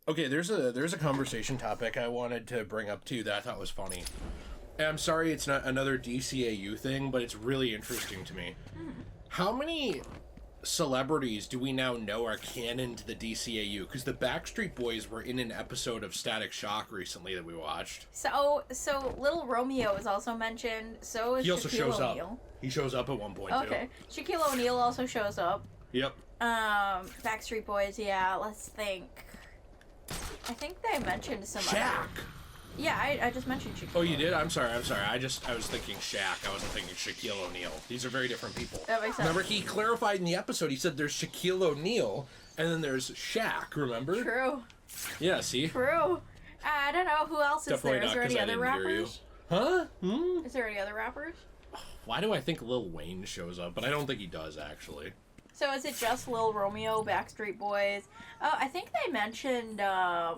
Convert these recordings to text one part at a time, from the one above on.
Okay, there's a conversation topic I wanted to bring up too that I thought was funny. And I'm sorry it's not another DCAU thing, but it's really interesting to me. How many celebrities do we now know are canon to the DCAU? Because the Backstreet Boys were in an episode of Static Shock recently that we watched. So Little Romeo is also mentioned. So is Shaquille O'Neal. He shows up at one point, okay. Too. Shaquille O'Neal also shows up. Yep. Backstreet Boys, yeah, let's think. I think they mentioned some Shaq! Other... Yeah, I just mentioned Shaquille. Oh, you did? I'm sorry. I was thinking Shaq. I wasn't thinking Shaquille O'Neal. These are very different people. That makes sense. Remember, he clarified in the episode, he said there's Shaquille O'Neal, and then there's Shaq, remember? True. Yeah, see? True. I don't know, who else is Definitely there? Is there any other rappers? Huh? Is there any other rappers? Why do I think Lil Wayne shows up? But I don't think he does, actually. So is it just Lil Romeo, Backstreet Boys? Oh, I think they mentioned, a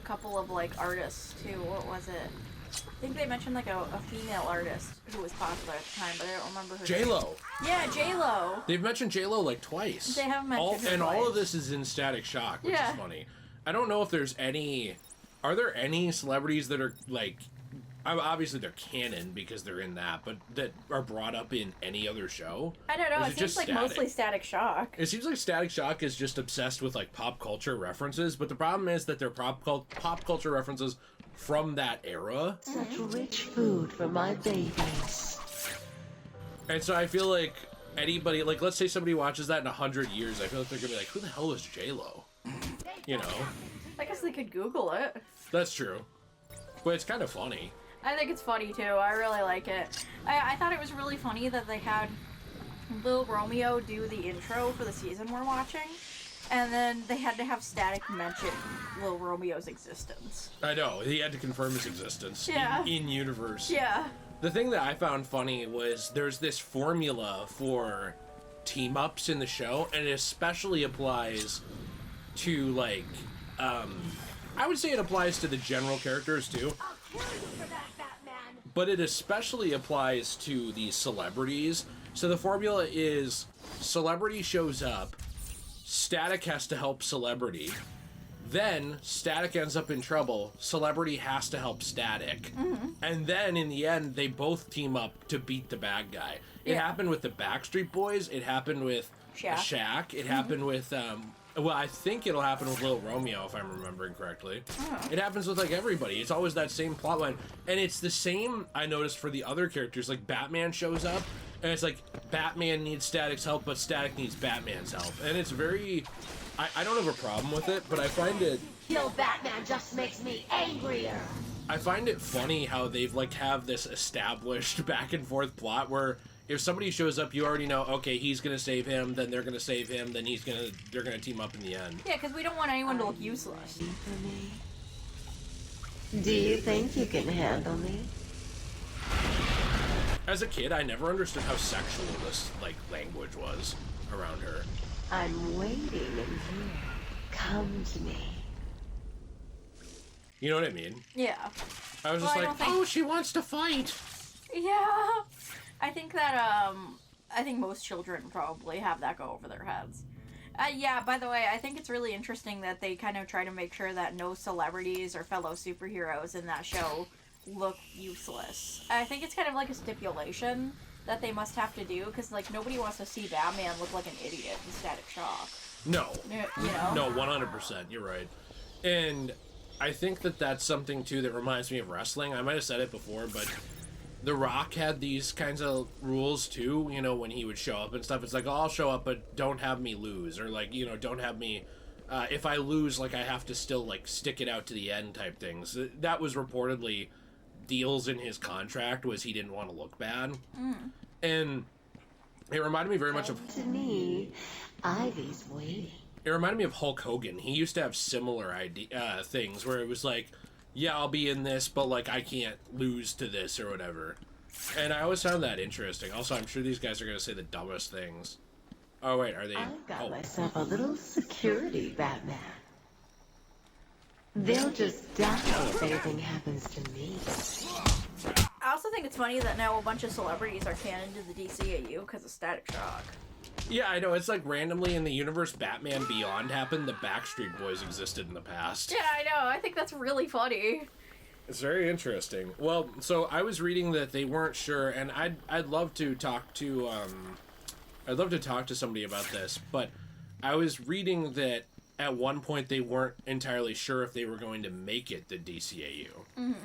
couple of, like, artists, too. What was it? I think they mentioned, like, a female artist who was popular at the time, but I don't remember her J-Lo. name. Yeah, J-Lo. They've mentioned J-Lo, like, twice. They have mentioned her And twice. all of this is in Static Shock, which is funny. I don't know if there's any... Are there any celebrities that are, like... Obviously, they're canon because they're in that, but that are brought up in any other show? I don't know. It seems like mostly Static Shock. It seems like Static Shock is just obsessed with like pop culture references, but the problem is that they're pop culture references from that era. Such rich food for my babies. And so I feel like anybody, like let's say somebody watches that in 100 years, I feel like they're gonna be like, who the hell is J-Lo? You know? I guess they could Google it. That's true. But it's kind of funny. I think it's funny, too. I really like it. I thought it was really funny that they had Lil Romeo do the intro for the season we're watching, and then they had to have Static mention Lil Romeo's existence. I know. He had to confirm his existence in universe. Yeah. The thing that I found funny was there's this formula for team-ups in the show, and it especially applies to, like, I would say it applies to the general characters, too. But it especially applies to the celebrities. So the formula is celebrity shows up, Static has to help celebrity. Then Static ends up in trouble, celebrity has to help Static. Mm-hmm. And then in the end, they both team up to beat the bad guy. It happened with the Backstreet Boys, it happened with Shaq. It happened with... well, I think it'll happen with Lil Romeo, if I'm remembering correctly. Oh. It happens with, like, everybody. It's always that same plotline. And it's the same, I noticed, for the other characters. Like, Batman shows up, and it's like, Batman needs Static's help, but Static needs Batman's help. And it's very... I don't have a problem with it, but I find it... Kill Batman just makes me angrier! I find it funny how they've, like, have this established back-and-forth plot where... If somebody shows up, you already know, okay, he's gonna save him, then they're gonna save him, then they're gonna team up in the end. Yeah, because we don't want anyone to look useless. For me? Do you think you can handle me? As a kid, I never understood how sexual this, like, language was around her. I'm waiting in here. Come to me. You know what I mean? Yeah. I was just like, oh, she wants to fight! Yeah. I think that, I think most children probably have that go over their heads. Yeah, by the way, I think it's really interesting that they kind of try to make sure that no celebrities or fellow superheroes in that show look useless. I think it's kind of like a stipulation that they must have to do, because, like, nobody wants to see Batman look like an idiot in Static Shock. No. You know? No, 100%, you're right. And I think that that's something, too, that reminds me of wrestling. I might have said it before, but... The Rock had these kinds of rules, too, you know, when he would show up and stuff. It's like, oh, I'll show up, but don't have me lose. Or, like, you know, don't have me... if I lose, like, I have to still, like, stick it out to the end type things. That was reportedly deals in his contract, was he didn't want to look bad. Mm. And it reminded me very much of... To me, Ivy's waiting. It reminded me of Hulk Hogan. He used to have similar things where it was like... Yeah, I'll be in this, but, like, I can't lose to this or whatever. And I always found that interesting. Also, I'm sure these guys are going to say the dumbest things. Oh, wait, are they... I've got myself a little security, Batman. They'll just die if anything happens to me. I also think it's funny that now a bunch of celebrities are canon to the DCAU because of Static Shock. Yeah, I know. It's like randomly in the universe Batman Beyond happened, the Backstreet Boys existed in the past. Yeah, I know. I think that's really funny. It's very interesting. Well, so I was reading that they weren't sure, and I'd love to talk to somebody about this, but I was reading that at one point they weren't entirely sure if they were going to make it the DCAU,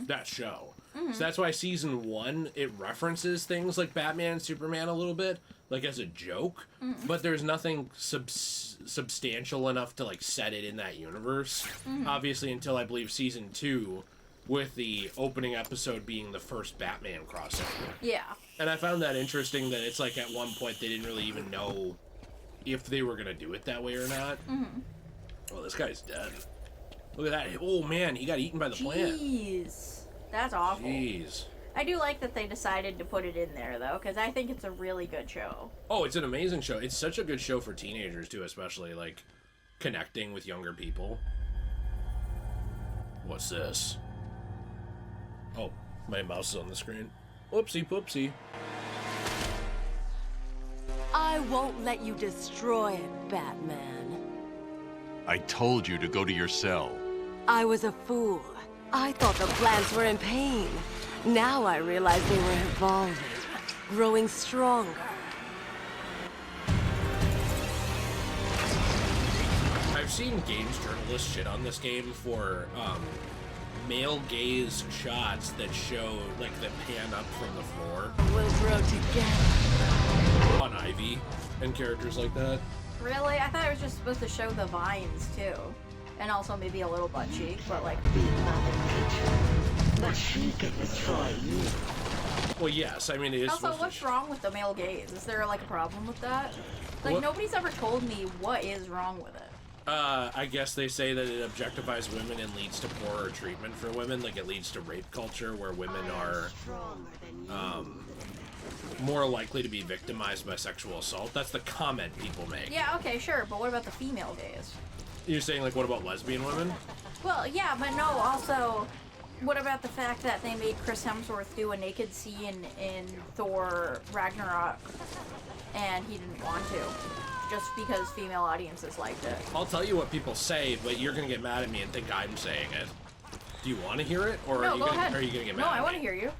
that show. So that's why season 1, it references things like Batman and Superman a little bit, like as a joke, but there's nothing substantial enough to like set it in that universe, obviously, until I believe season 2, with the opening episode being the first Batman crossover. Yeah. And I found that interesting that it's like at one point they didn't really even know if they were going to do it that way or not. Oh, this guy's dead. Look at that. Oh, man, he got eaten by the plant. Jeez. That's awful. Jeez. I do like that they decided to put it in there, though, because I think it's a really good show. Oh, it's an amazing show. It's such a good show for teenagers, too, especially, like, connecting with younger people. What's this? Oh, my mouse is on the screen. Whoopsie poopsie. I won't let you destroy it, Batman. I told you to go to your cell. I was a fool. I thought the plants were in pain. Now I realize they were evolving, growing stronger. I've seen games journalists shit on this game for male gaze shots that show like the pan up from the floor We'll grow together. on Ivy and characters like that. Really? I thought it was just supposed to show the vines, too. And also maybe a little butt cheek, but like... Be Mother Nature, but she can destroy you. Well, yes, I mean it is. Also, what's wrong with the male gaze? Is there like a problem with that? Like, What? nobody's ever told me what is wrong with it. I guess they say that it objectifies women and leads to poorer treatment for women. Like it leads to rape culture where women are Stronger than you. more likely to be victimized by sexual assault. That's the comment people make. Yeah, okay, sure, but what about the female gaze? You're saying like, what about lesbian women? Well, yeah, but no, also, what about the fact that they made Chris Hemsworth do a naked scene in Thor Ragnarok, and he didn't want to, just because female audiences liked it? I'll tell you what people say, but you're gonna get mad at me and think I'm saying it. Do you want to hear it, or No, are you go gonna, ahead. are you gonna get mad? No, at I want me? to hear you.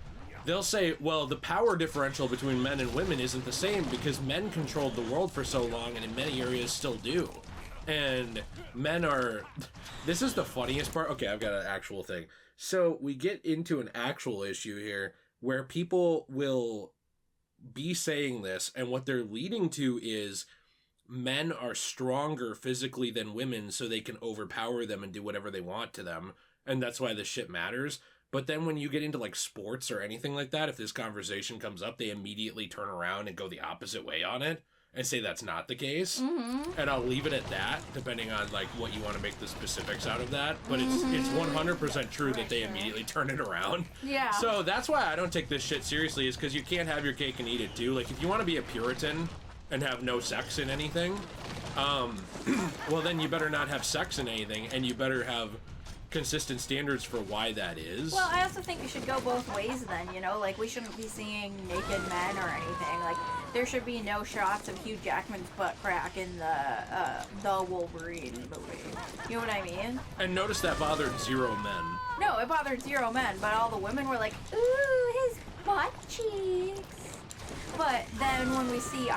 They'll say, well, the power differential between men and women isn't the same because men controlled the world for so long and in many areas still do. And men are... This is the funniest part. Okay, I've got an actual thing. So we get into an actual issue here where people will be saying this, and what they're leading to is men are stronger physically than women so they can overpower them and do whatever they want to them. And that's why this shit matters. But then when you get into like sports or anything like that, if this conversation comes up, they immediately turn around and go the opposite way on it and say that's not the case. And I'll leave it at that, depending on like what you want to make the specifics out of that. But it's 100% true that they immediately turn it around. Yeah. So that's why I don't take this shit seriously, is because you can't have your cake and eat it too. Like if you want to be a Puritan and have no sex in anything, well then you better not have sex in anything, and you better have consistent standards for why that is. Well, I also think it should go both ways then, you know? Like, we shouldn't be seeing naked men or anything. Like, there should be no shots of Hugh Jackman's butt crack in the Wolverine movie. You know what I mean? And notice that bothered zero men. No, it bothered zero men, but all the women were like, ooh, his butt cheeks. But then when we see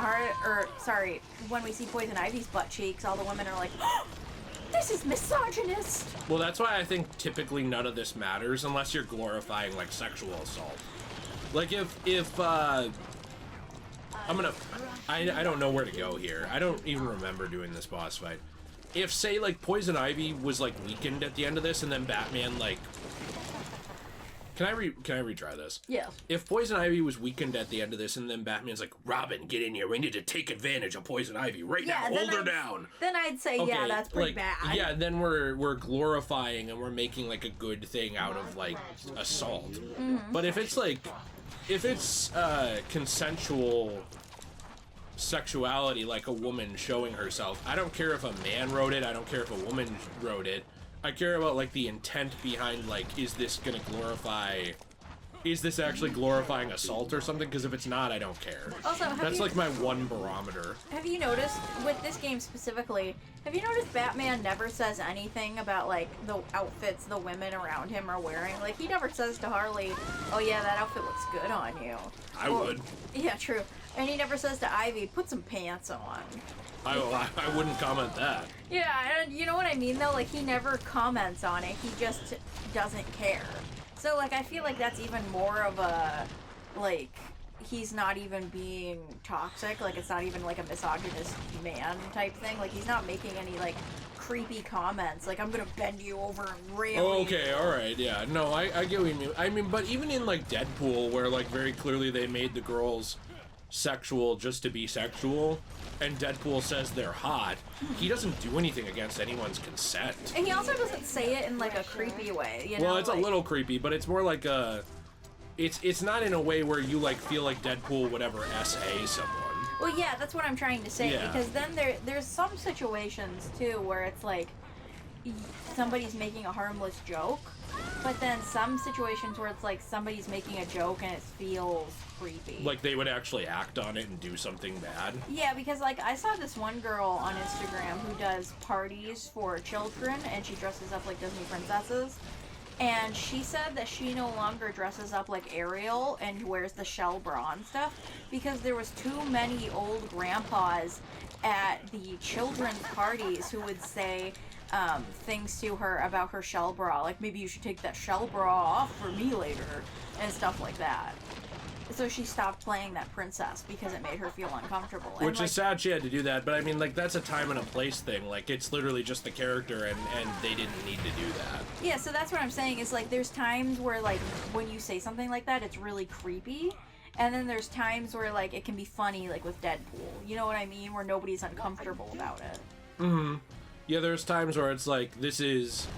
when we see Poison Ivy's butt cheeks, all the women are like, oh, this is misogynist. Well, that's why I think typically none of this matters unless you're glorifying like sexual assault. Like if I don't know where to go here. I don't even remember doing this boss fight. If say like Poison Ivy was like weakened at the end of this, and then Batman like, can I retry this? Yeah. If Poison Ivy was weakened at the end of this, and then Batman's like, Robin, get in here. We need to take advantage of Poison Ivy right now. Hold her down. Then I'd say, yeah, that's pretty like, bad. Yeah, then we're glorifying and we're making like a good thing out of like assault. But if it's consensual sexuality, like a woman showing herself, I don't care if a man wrote it, I don't care if a woman wrote it. I care about like the intent behind like, is this gonna glorify is this actually glorifying assault or something? Because if it's not, I don't care. Also, That's like my one barometer. Have you noticed, with this game specifically, have you noticed Batman never says anything about, like, the outfits the women around him are wearing? Like, he never says to Harley, oh yeah, that outfit looks good on you. I would. Yeah, true. And he never says to Ivy, put some pants on. I wouldn't comment that. Yeah, and you know what I mean, though? Like, he never comments on it. He just doesn't care. So, like, I feel like that's even more of a, like, he's not even being toxic. Like, it's not even, like, a misogynist man type thing. Like, he's not making any, like, creepy comments. Like, I'm gonna bend you over and rail you. Okay, alright, yeah. No, I get what you mean. I mean, but even in, like, Deadpool, where, like, very clearly they made the girls sexual just to be sexual, and Deadpool says they're hot, he doesn't do anything against anyone's consent. And he also doesn't say it in, like, a creepy way, you know? Well, it's like, a little creepy, but it's more like a... It's not in a way where you, like, feel like Deadpool would ever SA someone. Well, yeah, that's what I'm trying to say, Yeah. because then there's some situations, too, where it's like, somebody's making a harmless joke, but then some situations where it's like somebody's making a joke and it feels creepy. Like they would actually act on it and do something bad. Yeah, because like I saw this one girl on Instagram who does parties for children and she dresses up like Disney princesses. And she said that she no longer dresses up like Ariel and wears the shell bra and stuff because there was too many old grandpas at the children's parties who would say things to her about her shell bra, like maybe you should take that shell bra off for me later and stuff like that. So she stopped playing that princess because it made her feel uncomfortable. Which and, is sad she had to do that, but I mean, like, that's a time and a place thing. Like, it's literally just the character, and they didn't need to do that. Yeah, so that's what I'm saying, is, like, there's times where, like, when you say something like that, it's really creepy. And then there's times where, like, it can be funny, like, with Deadpool. You know what I mean? Where nobody's uncomfortable about it. Mm-hmm. Yeah, there's times where it's like, this is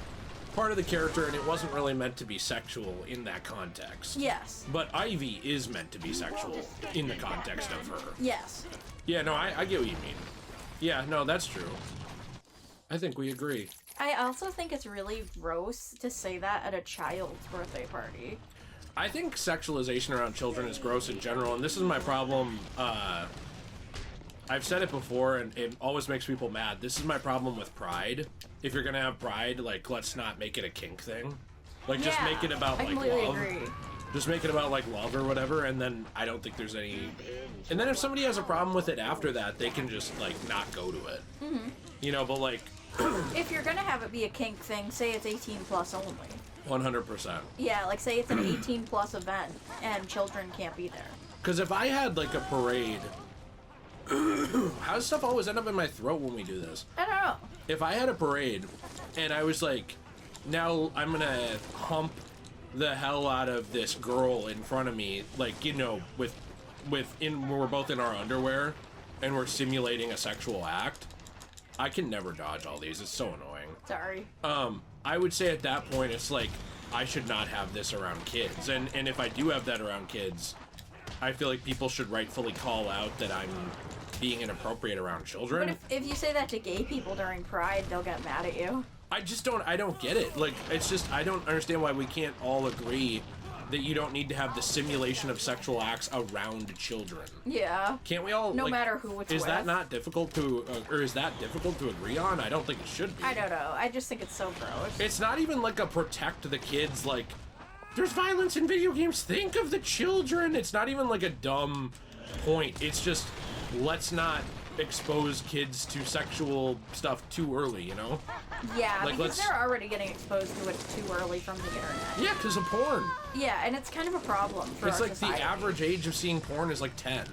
part of the character, and it wasn't really meant to be sexual in that context. Yes. But Ivy is meant to be sexual in the context of her. Yes. Yeah, no, I get what you mean. Yeah, no, that's true. I think we agree. I also think it's really gross to say that at a child's birthday party. I think sexualization around children is gross in general, and this is my problem. I've said it before, and it always makes people mad. This is my problem with Pride. If you're gonna have Pride, like, let's not make it a kink thing. Like, just Yeah, make it about, I like, completely love. agree. Just make it about, like, love or whatever, and then I don't think there's any... And then if somebody has a problem with it after that, they can just, like, not go to it. Mm-hmm. You know, but, like... If you're gonna have it be a kink thing, say it's 18 plus only. 100%. Yeah, like, say it's an 18 plus event, and children can't be there. Because if I had, like, a parade... How does stuff always end up in my throat when we do this? I don't know. If I had a parade, and I was like, now I'm gonna hump the hell out of this girl in front of me, like, you know, we're both in our underwear, and we're simulating a sexual act, I can never dodge all these. It's so annoying. Sorry. I would say at that point, it's like, I should not have this around kids. And if I do have that around kids, I feel like people should rightfully call out that I'm being inappropriate around children. But if you say that to gay people during Pride, they'll get mad at you. I don't get it. Like, it's just, I don't understand why we can't all agree that you don't need to have the simulation of sexual acts around children. Yeah. Can't we all, No like, matter who it's is with. that not difficult to, or is that difficult to agree on? I don't think it should be. I don't know. I just think it's so gross. It's not even like a protect the kids, like, there's violence in video games, think of the children. It's not even like a dumb point. It's just, let's not expose kids to sexual stuff too early, you know? Yeah, Like, because they're already getting exposed to it too early from the internet. Yeah, because of porn. Yeah, and it's kind of a problem for It's our like society. the average age of seeing porn is like 10.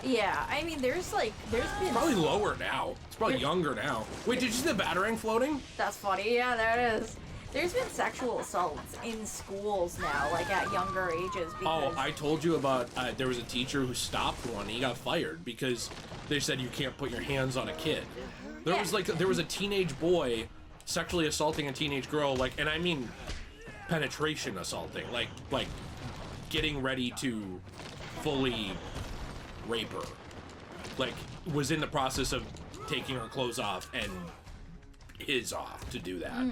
Yeah, I mean, there's been... Probably lower now. It's probably younger now. Wait, did you see the batarang floating? That's funny. Yeah, there it is. There's been sexual assaults in schools now, like at younger ages. Because... Oh, I told you about, there was a teacher who stopped one. He got fired because they said you can't put your hands on a kid. There was a teenage boy sexually assaulting a teenage girl, like, and I mean penetration assaulting, like getting ready to fully rape her. Like, was in the process of taking her clothes off and is off to do that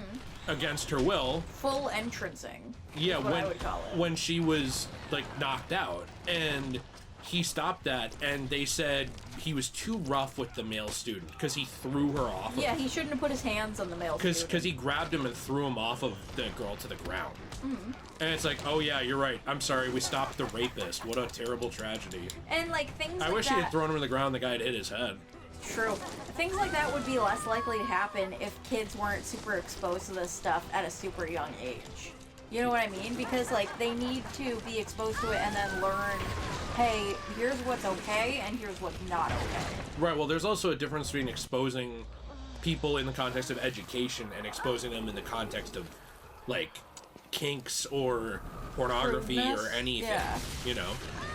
against her will. Full entrancing. Yeah, is what I would call it. when she was like knocked out, and he stopped that, and they said he was too rough with the male student because he threw her off. Yeah, he shouldn't have put his hands on the male student. Because he grabbed him and threw him off of the girl to the ground. And it's like, oh yeah, you're right. I'm sorry, we stopped the rapist. What a terrible tragedy. And like things I like wish that, he had thrown him to the ground. The guy had hit his head. True. Things like that would be less likely to happen if kids weren't super exposed to this stuff at a super young age. You know what I mean? Because like they need to be exposed to it and then learn, hey, here's what's okay and here's what's not okay. Right. Well, there's also a difference between exposing people in the context of education and exposing them in the context of like kinks or pornography or Rudeness? anything. Yeah. You know.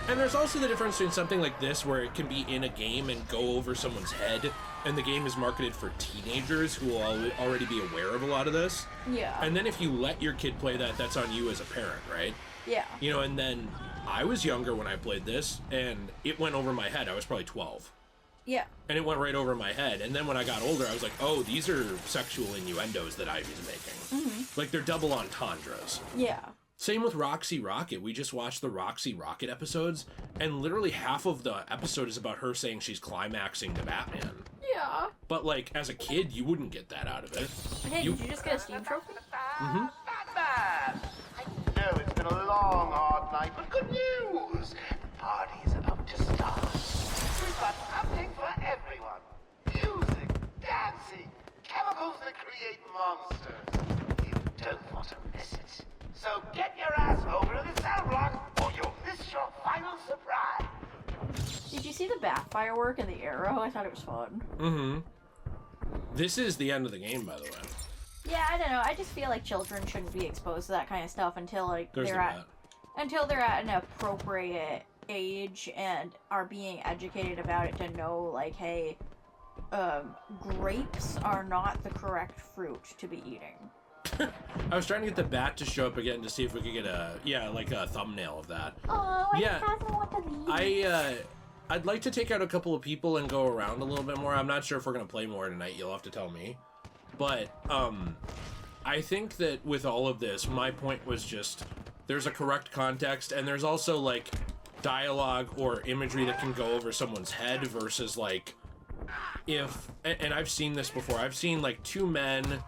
And there's also the difference between something like this where it can be in a game and go over someone's head, and the game is marketed for teenagers who will already be aware of a lot of this. Yeah. And then if you let your kid play that, that's on you as a parent, right? Yeah. You know, and then I was younger when I played this, and it went over my head. I was probably 12. Yeah. And it went right over my head. And then when I got older, I was like, oh, these are sexual innuendos that Ivy's making. Like, they're double entendres. Yeah. Same with Roxy Rocket. We just watched the Roxy Rocket episodes, and literally half of the episode is about her saying she's climaxing to Batman. Yeah. But, like, as a kid, you wouldn't get that out of it. Hey, did you just get a Steam trophy? Batman! I know it's been a long, hard night, but good news! The party's about to start. We've got something for everyone. Music, dancing, chemicals that create monsters. You don't want to miss it. So get your ass over to the cell block, or you'll miss your final surprise. Did you see the bat firework and the arrow? I thought it was fun. This is the end of the game, by the way. Yeah, I don't know. I just feel like children shouldn't be exposed to that kind of stuff until like There's they're the at bat. until they're at an appropriate age and are being educated about it to know like, hey, grapes are not the correct fruit to be eating. I was trying to get the bat to show up again to see if we could get a thumbnail of that. Oh, I Yeah. just want to leave. I'd like to take out a couple of people and go around a little bit more. I'm not sure if we're gonna play more tonight. You'll have to tell me. But I think that with all of this, my point was just there's a correct context, and there's also like dialogue or imagery that can go over someone's head versus like if and I've seen this before. I've seen like two men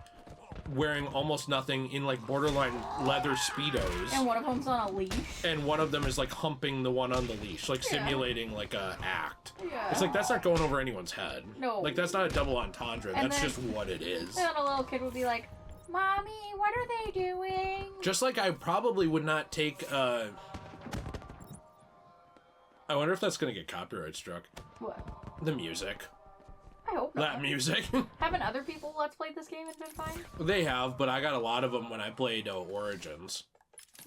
wearing almost nothing in like borderline leather speedos, And one of them's on a leash. and one of them is like humping the one on the leash, like simulating like a act. Yeah. It's like that's not going over anyone's head. No. Like that's not a double entendre. And That's then- just what it is. Then a little kid would be like, "Mommy, what are they doing?" Just like I probably would not take I wonder if that's gonna get copyright struck. What? The music. I hope not. That music. Haven't other people let's played this game and been fine? They have, but I got a lot of them when I played Origins.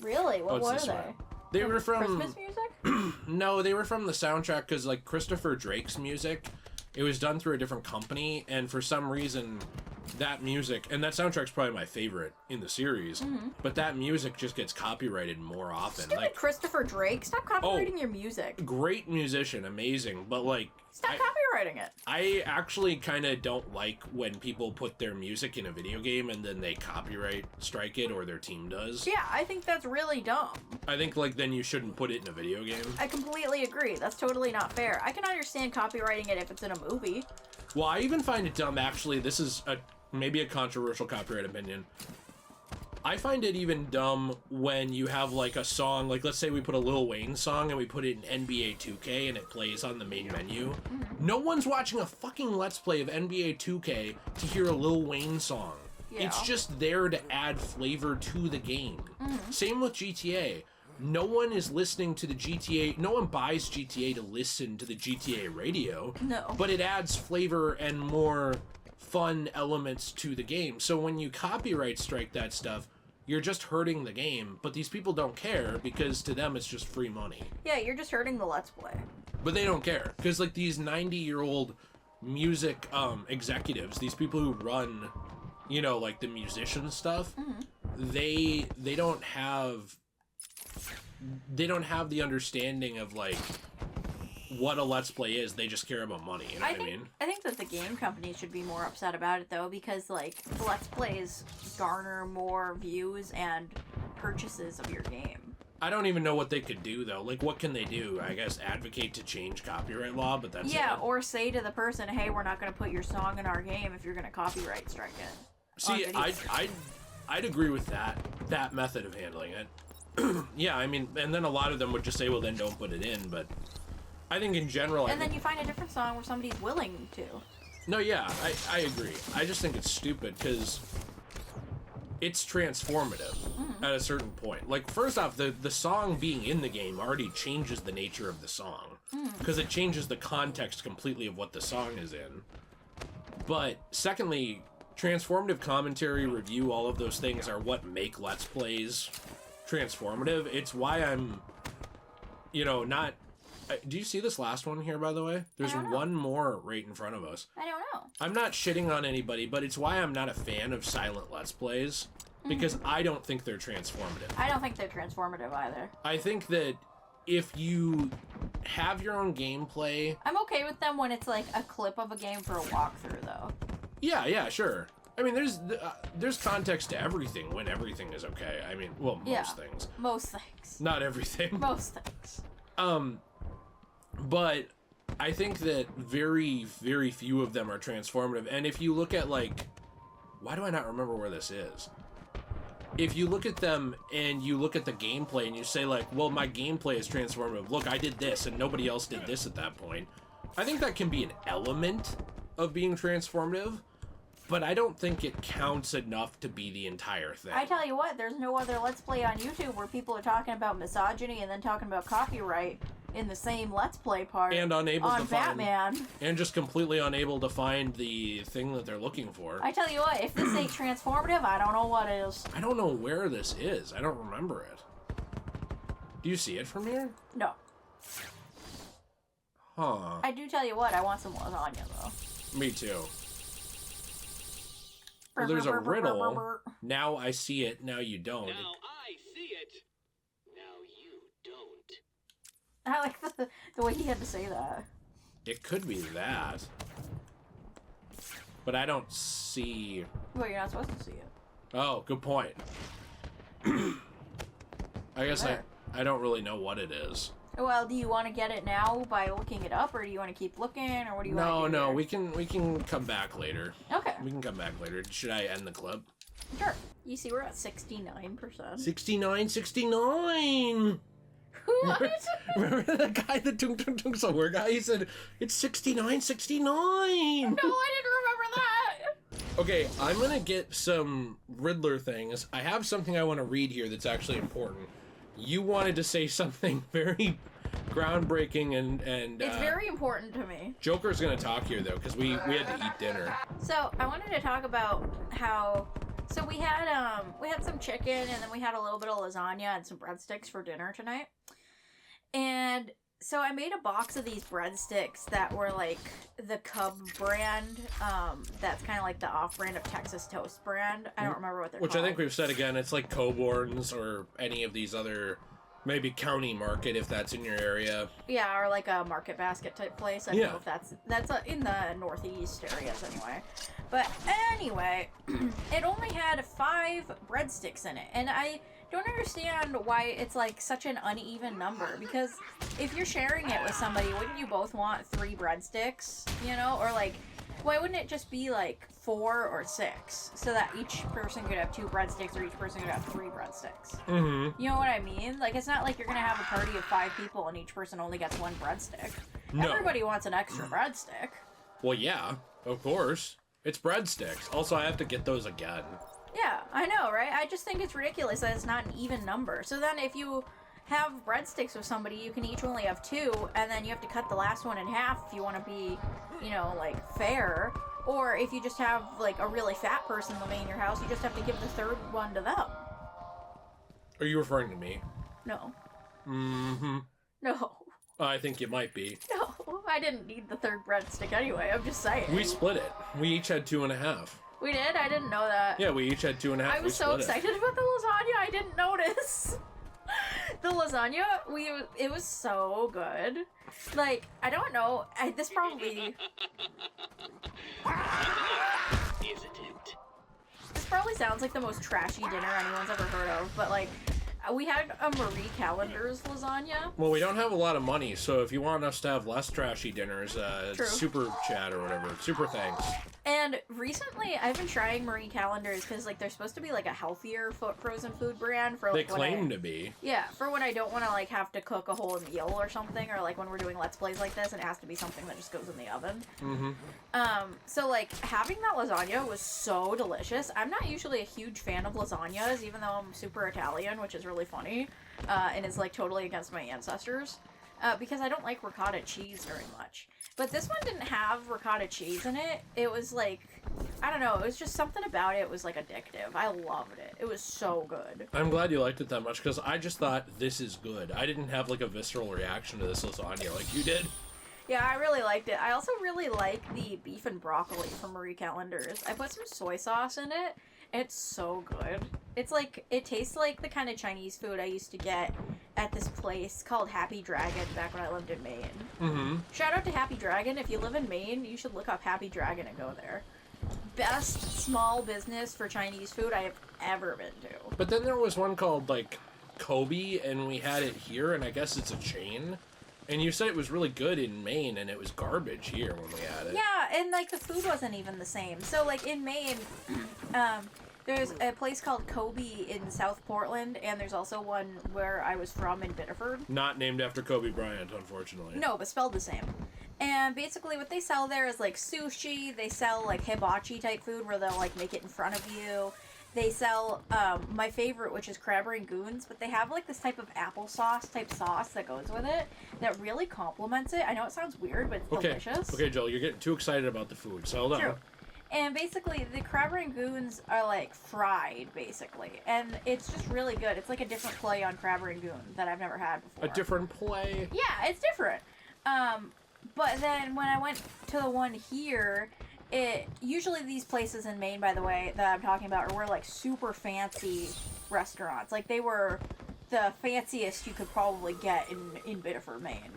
Really? What it's were this they? way. They were from Christmas music? No, they were from the soundtrack because like Christopher Drake's music, it was done through a different company, and for some reason that music, and that soundtrack's probably my favorite in the series, but that music just gets copyrighted more often. Stupid Like, Christopher Drake, stop copyrighting your music. great musician, amazing, but like Stop copyrighting it. I actually kind of don't like when people put their music in a video game and then they copyright strike it, or their team does. Yeah, I think that's really dumb. I think like then you shouldn't put it in a video game. I completely agree. That's totally not fair. I can understand copywriting it if it's in a movie. Well, I even find it dumb, actually. This is maybe a controversial copyright opinion. I find it even dumb when you have like a song, like let's say we put a Lil Wayne song and we put it in NBA 2K and it plays on the main menu. No one's watching a fucking Let's Play of NBA 2K to hear a Lil Wayne song. Yeah. It's just there to add flavor to the game. Same with GTA. No one is listening to the GTA, no one buys GTA to listen to the GTA radio. No. But it adds flavor and more fun elements to the game. So when you copyright strike that stuff, you're just hurting the game, but these people don't care because to them it's just free money. Yeah, you're just hurting the Let's Play. But they don't care because like these 90-year-old music executives, these people who run, you know, like the musician stuff, they don't have the understanding of like what a Let's Play is. They just care about money. You know what I mean? I think that the game companies should be more upset about it, though, because, like, Let's Plays garner more views and purchases of your game. I don't even know what they could do, though. Like, what can they do? I guess advocate to change copyright law, but that's Yeah, it. or say to the person, hey, we're not going to put your song in our game if you're going to copyright strike it. See, I'd agree with that method of handling it. Yeah, I mean, and then a lot of them would just say, well, then don't put it in, but I think in general... And then you find a different song where somebody's willing to. No, yeah, I agree. I just think it's stupid, because it's transformative at a certain point. Like, first off, the song being in the game already changes the nature of the song, because it changes the context completely of what the song is in. But secondly, transformative commentary, review, all of those things are what make Let's Plays transformative. It's why I'm, not... Do you see this last one here, by the way? There's one more right in front of us. I don't know. I'm not shitting on anybody, but it's why I'm not a fan of silent Let's Plays, because I don't think they're transformative. I don't think they're transformative either. I think that if you have your own gameplay... I'm okay with them when it's like a clip of a game for a walkthrough, though. Yeah, sure. I mean, there's context to everything when everything is okay. I mean, well, most things. Most things. Not everything. Most things. But I think that very, very few of them are transformative. And if you look at, like... Why do I not remember where this is? If you look at them and you look at the gameplay and you say, like, well, my gameplay is transformative. Look, I did this and nobody else did this at that point. I think that can be an element of being transformative, but I don't think it counts enough to be the entire thing. I tell you what, there's no other Let's Play on YouTube where people are talking about misogyny and then talking about copyright in the same Let's Play part. And unable on to find... Batman. And just completely unable to find the thing that they're looking for. I tell you what, if this ain't transformative, I don't know what is. I don't know where this is. I don't remember it. Do you see it from here? No. Huh. I do tell you what, I want some lasagna, though. Me too. Well, there's a riddle. Now I see it, now you don't. Now I see it. Now you don't. I like the way he had to say that. It could be that. But I don't see... Well, you're not supposed to see it. Oh, good point. I guess I don't really know what it is. Well, do you want to get it now by looking it up, or do you want to keep looking, or what do you want to do? No, here? we can come back later. Okay. We can come back later. Should I end the clip? Sure. You see, we're at 69%. 69! What? Remember the guy, the Tung Tung Tung Somewhere guy? He said, it's 69! No, I didn't remember that! Okay, I'm gonna get some Riddler things. I have something I want to read here that's actually important. You wanted to say something very groundbreaking and It's very important to me. Joker's gonna talk here though, because we had to eat dinner. So I wanted to talk about how. So we had some chicken and then we had a little bit of lasagna and some breadsticks for dinner tonight. And so I made a box of these breadsticks that were like the Cub brand. That's kind of like the off-brand of Texas Toast brand. I don't remember what they're called. Which I think we've said again, it's like Coburn's or any of these other, maybe County Market if that's in your area. Yeah, or like a Market Basket type place. I don't know if that's in the northeast areas anyway. But anyway, it only had 5 breadsticks in it, and I don't understand why it's like such an uneven number, because if you're sharing it with somebody, wouldn't you both want 3 breadsticks, or like, why wouldn't it just be like 4 or 6 so that each person could have 2 breadsticks or each person could have 3 breadsticks? Mm-hmm. You know what I mean? Like, it's not like you're gonna have a party of 5 people and each person only gets 1 breadstick. No. Everybody wants an extra breadstick. Well, yeah, of course. It's breadsticks. Also, I have to get those again. Yeah, I know, right? I just think it's ridiculous that it's not an even number. So then if you have breadsticks with somebody, you can each only have 2, and then you have to cut the last one in half if you want to be, like, fair. Or if you just have, like, a really fat person living in your house, you just have to give the third one to them. Are you referring to me? No. Mm-hmm. No. I think you might be. No, I didn't need the third breadstick anyway, I'm just saying. We split it. We each had 2.5. We did? I didn't know that. Yeah, we each had 2.5. I was so excited about the lasagna, I didn't notice. The lasagna, it was so good. Like, I don't know, this probably... Isn't it? This probably sounds like the most trashy dinner anyone's ever heard of, but like, we had a Marie Callender's lasagna. Well, we don't have a lot of money, so if you want us to have less trashy dinners, True. super chat or whatever. Super thanks. And recently, I've been trying Marie Callender's because, like, they're supposed to be, like, a healthier frozen food brand for, They like, claim to be. Yeah, for when I don't want to, like, have to cook a whole meal or something, or, like, when we're doing Let's Plays like this, and it has to be something that just goes in the oven. Mm-hmm. So, like, having that lasagna was so delicious. I'm not usually a huge fan of lasagnas, even though I'm super Italian, which is really funny, and is, like, totally against my ancestors, because I don't like ricotta cheese very much. But this one didn't have ricotta cheese in it. It was like, I don't know, it was just something about it was like addictive. I loved it. It was so good. I'm glad you liked it that much, because I just thought, this is good. I didn't have, like, a visceral reaction to this lasagna like you did. Yeah, I really liked it. I also really like the beef and broccoli from Marie Callender's. I put some soy sauce in it. It's so good. It's like, it tastes like the kind of Chinese food I used to get at this place called Happy Dragon back when I lived in Maine. Mm-hmm. Shout out to Happy Dragon. If you live in Maine, you should look up Happy Dragon and go there. Best small business for Chinese food I have ever been to. But then there was one called, like, Kobe, and we had it here, and I guess it's a chain. And you said it was really good in Maine, and it was garbage here when we had it. Yeah, and, like, the food wasn't even the same. So, like, in Maine, there's a place called Kobe in South Portland, and there's also one where I was from in Biddeford. Not named after Kobe Bryant, unfortunately. No, but spelled the same. And basically what they sell there is, like, sushi. They sell, like, hibachi type food where they'll, like, make it in front of you. They sell, my favorite, which is crab rangoons, but they have, like, this type of applesauce type sauce that goes with it that really complements it. I know it sounds weird, but it's delicious. Okay, Joel, you're getting too excited about the food. Settle down. True. And basically, the crab rangoons are, like, fried, basically. And it's just really good. It's, like, a different play on crab rangoon that I've never had before. A different play? Yeah, it's different. But then when I went to the one here... usually these places in Maine, by the way, that I'm talking about were like super fancy restaurants. Like they were the fanciest you could probably get in Biddeford, Maine.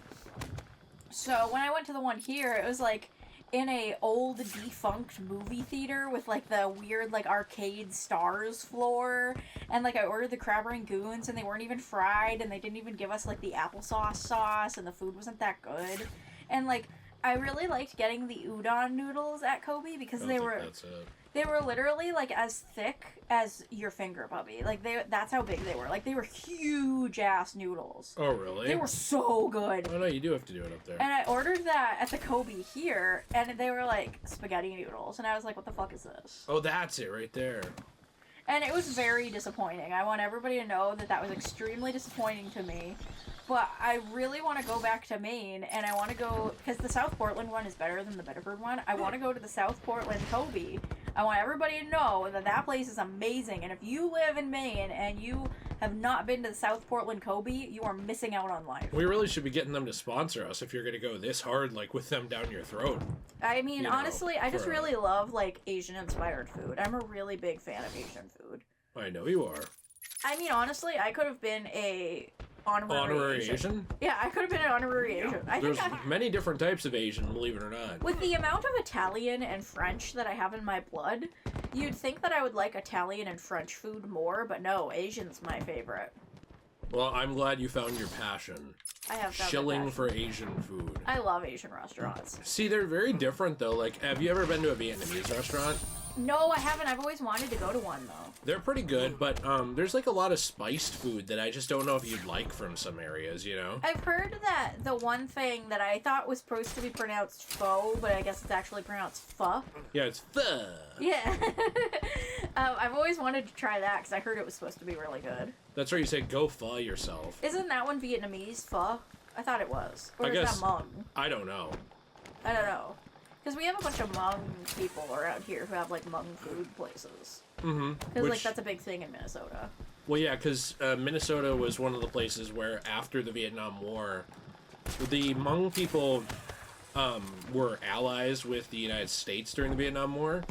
So when I went to the one here, it was like in a old defunct movie theater with like the weird like arcade stars floor, and like I ordered the crab rangoons and they weren't even fried, and they didn't even give us like the applesauce sauce, and the food wasn't that good. And like I really liked getting the udon noodles at Kobe because they were literally like as thick as your finger, puppy. Like that's how big they were. Like they were huge ass noodles. Oh really? They were so good. Oh no, you do have to do it up there. And I ordered that at the Kobe here, and they were like spaghetti noodles, and I was like, what the fuck is this? Oh, that's it right there. And it was very disappointing. I want everybody to know that was extremely disappointing to me. But I really want to go back to Maine, and I want to go, because the South Portland one is better than the Biddeford one. I want to go to the South Portland Kobe. I want everybody to know that that place is amazing, and if you live in Maine and you have not been to the South Portland Kobe, you are missing out on life. We really should be getting them to sponsor us if you're going to go this hard, like, with them down your throat. I mean, honestly, I just really love, like, Asian-inspired food. I'm a really big fan of Asian food. I know you are. I mean, honestly, I could have been a... Honorary Asian? Yeah, I could have been an honorary Asian. There's many different types of Asian, believe it or not. With the amount of Italian and French that I have in my blood, you'd think that I would like Italian and French food more, but no, Asian's my favorite. Well, I'm glad you found your passion. I have found Shilling for Asian food. I love Asian restaurants. See, they're very different, though. Like, have you ever been to a Vietnamese restaurant? No, I haven't. I've always wanted to go to one, though. They're pretty good, but there's, like, a lot of spiced food that I just don't know if you'd like from some areas, you know? I've heard that the one thing that I thought was supposed to be pronounced pho, but I guess it's actually pronounced pho. Yeah, it's pho. Yeah. I've always wanted to try that because I heard it was supposed to be really good. That's where you say, go pho yourself. Isn't that one Vietnamese, pho? I thought it was. Or I is guess, that Hmong? I don't know. I don't know. Because we have a bunch of Hmong people around here who have, like, Hmong food places. Mm-hmm. Because, like, that's a big thing in Minnesota. Well, yeah, because Minnesota was one of the places where, after the Vietnam War, the Hmong people were allies with the United States during the Vietnam War.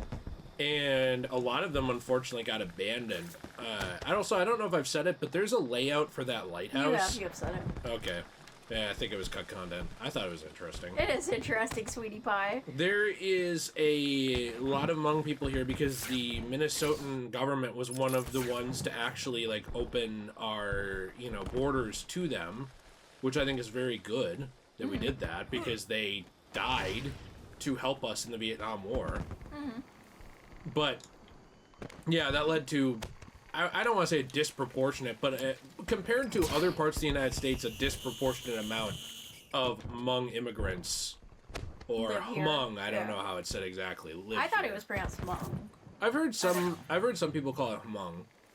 and a lot of them unfortunately got abandoned. I don't know if I've said it, but there's a layout for that lighthouse. You have said it. Okay. Yeah, I think it was cut content. I thought it was interesting. It is interesting, sweetie pie. There is a lot of Hmong people here because the Minnesotan government was one of the ones to actually like open our, borders to them, which I think is very good that we did that because they died to help us in the Vietnam War. But yeah, that led to, I don't want to say disproportionate, but compared to other parts of the United States, a disproportionate amount of Hmong immigrants, or Live here. Hmong, I don't Yeah. know how it's said exactly. Live I thought here. it was pronounced Hmong. I've heard some people call it Hmong.